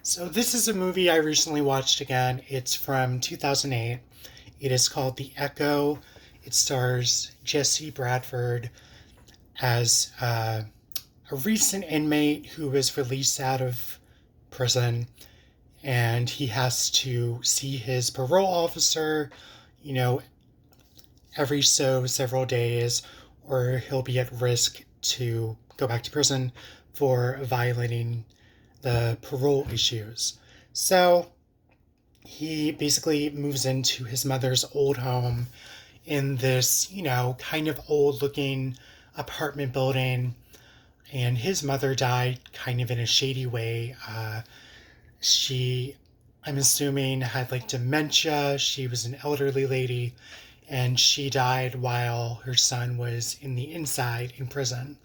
So this is a movie I recently watched again. It's from 2008. It is called The Echo. It stars Jesse Bradford as a recent inmate who was released out of prison, and he has to see his parole officer, you know, every so several days, or he'll be at risk to go back to prison for violating the parole issues. So he basically moves into his mother's old home in this, kind of old looking apartment building. And his mother died kind of in a shady way. She, I'm assuming, had like dementia. She was an elderly lady, and she died while her son was in the inside in prison.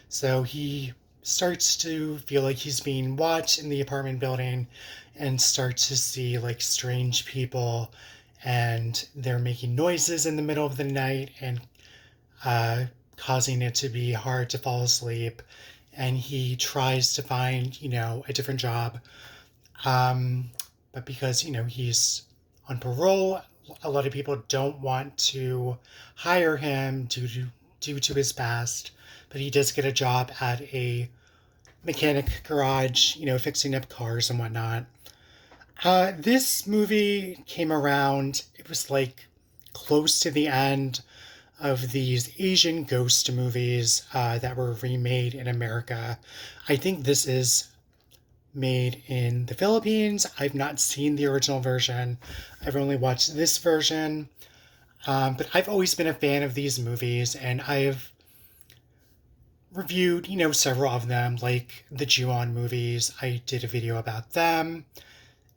So he starts to feel like he's being watched in the apartment building and starts to see like strange people, and they're making noises in the middle of the night and uh, causing it to be hard to fall asleep. And he tries to find, a different job. Um, but because, he's on parole, a lot of people don't want to hire him due to his past. But he does get a job at a mechanic garage, fixing up cars and whatnot. This movie came around, it was like close to the end of these Asian ghost movies that were remade in America. I think this is made in the Philippines. I've not seen the original version. I've only watched this version. But I've always been a fan of these movies, and I've reviewed, several of them, like the Ju-on movies. I did a video about them,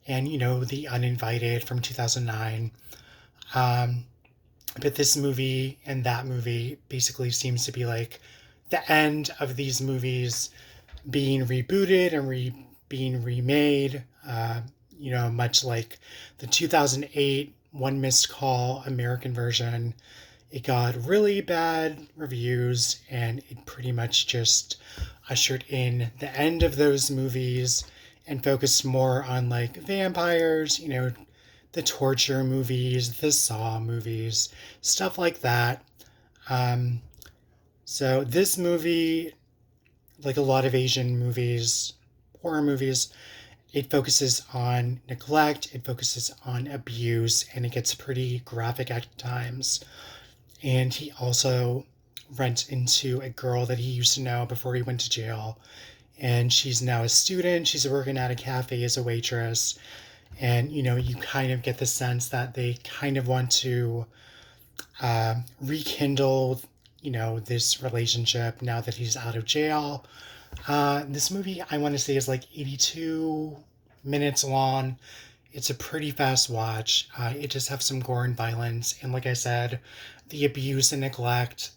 and, The Uninvited from 2009. Um, but this movie and that movie basically seems to be like the end of these movies being rebooted and being remade, much like the 2008 One Missed Call American version. It got really bad reviews, and it pretty much just ushered in the end of those movies and focused more on like vampires, the torture movies, the Saw movies, stuff like that. Um, so this movie, like a lot of Asian movies, horror movies, it focuses on neglect, it focuses on abuse, and it gets pretty graphic at times. And he also runs into a girl that he used to know before he went to jail. And she's now a student. She's working at a cafe as a waitress. And, you kind of get the sense that they kind of want to rekindle, this relationship now that he's out of jail. This movie, I want to say, is like 82 minutes long. It's a pretty fast watch. It does have some gore and violence. And like I said, the abuse and neglect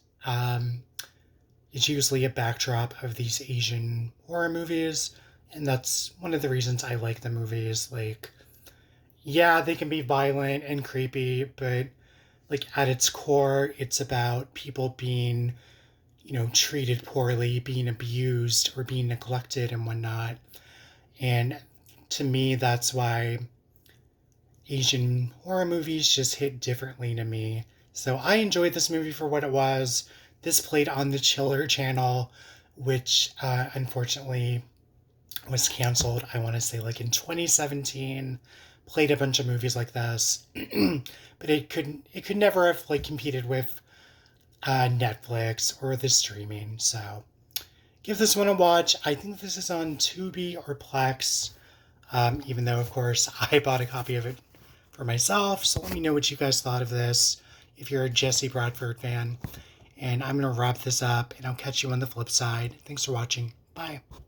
is usually a backdrop of these Asian horror movies. And that's one of the reasons I like the movies. Like, yeah, they can be violent and creepy, but like at its core, it's about people being, treated poorly, being abused, or being neglected and whatnot. And to me, that's why Asian horror movies just hit differently to me. So I enjoyed this movie for what it was. This played on the Chiller channel, which unfortunately was canceled, I want to say like in 2017. Played a bunch of movies like this. But it could never have like competed with Netflix or the streaming. So give this one a watch. I think this is on Tubi or Plex. Even though, of course, I bought a copy of it for myself. So let me know what you guys thought of this if you're a Jesse Bradford fan. And I'm going to wrap this up, and I'll catch you on the flip side. Thanks for watching. Bye.